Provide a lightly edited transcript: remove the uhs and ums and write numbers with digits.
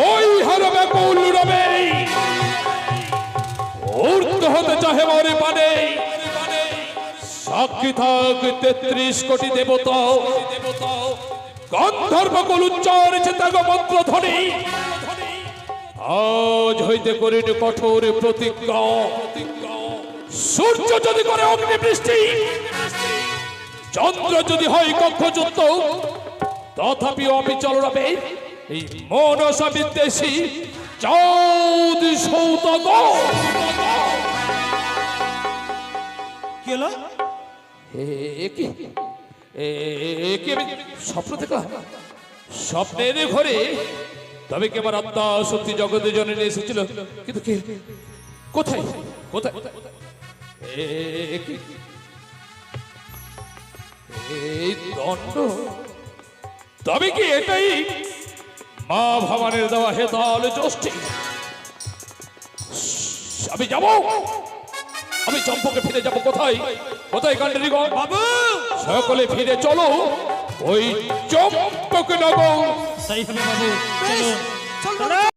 ওই হারবে কুল রবে উর্ধ হতে চাহে মরে পানে সাক্ষী থাক ৩৩ কোটি দেবতা গন্ধর্ব কুল উচ্চারিছে তাগ মন্ত্র ধ্বনি আজ হইতে করিন কঠোর প্রতিজ্ঞা সূর্য যদি করে অগ্নিবৃষ্টি চন্দ্র যদি হয় কক্ষযুক্ত তথাপি অবিচল রবে এই মনসা বিদ্বেষী চাঁদ সৌতক কি হলো? স্বপ্ন দেখলাম স্বপ্নের ঘরে তবে কি আমার আত্মা সত্যি জগতে জননী এসেছিল কিন্তু কে কোথায় কোথায় এই দণ্ড তবে কি এটাই মা ভবানের দেওয়া হেতাল জ্যোষ্ঠী আমি যাব আমি চম্পকে ফিরে যাব কোথায় কোথায় কান্ডারিগণ বাবু সকলে ফিরে চলো ওই চম্পক নগর তাই হবে বাবু চলো চলো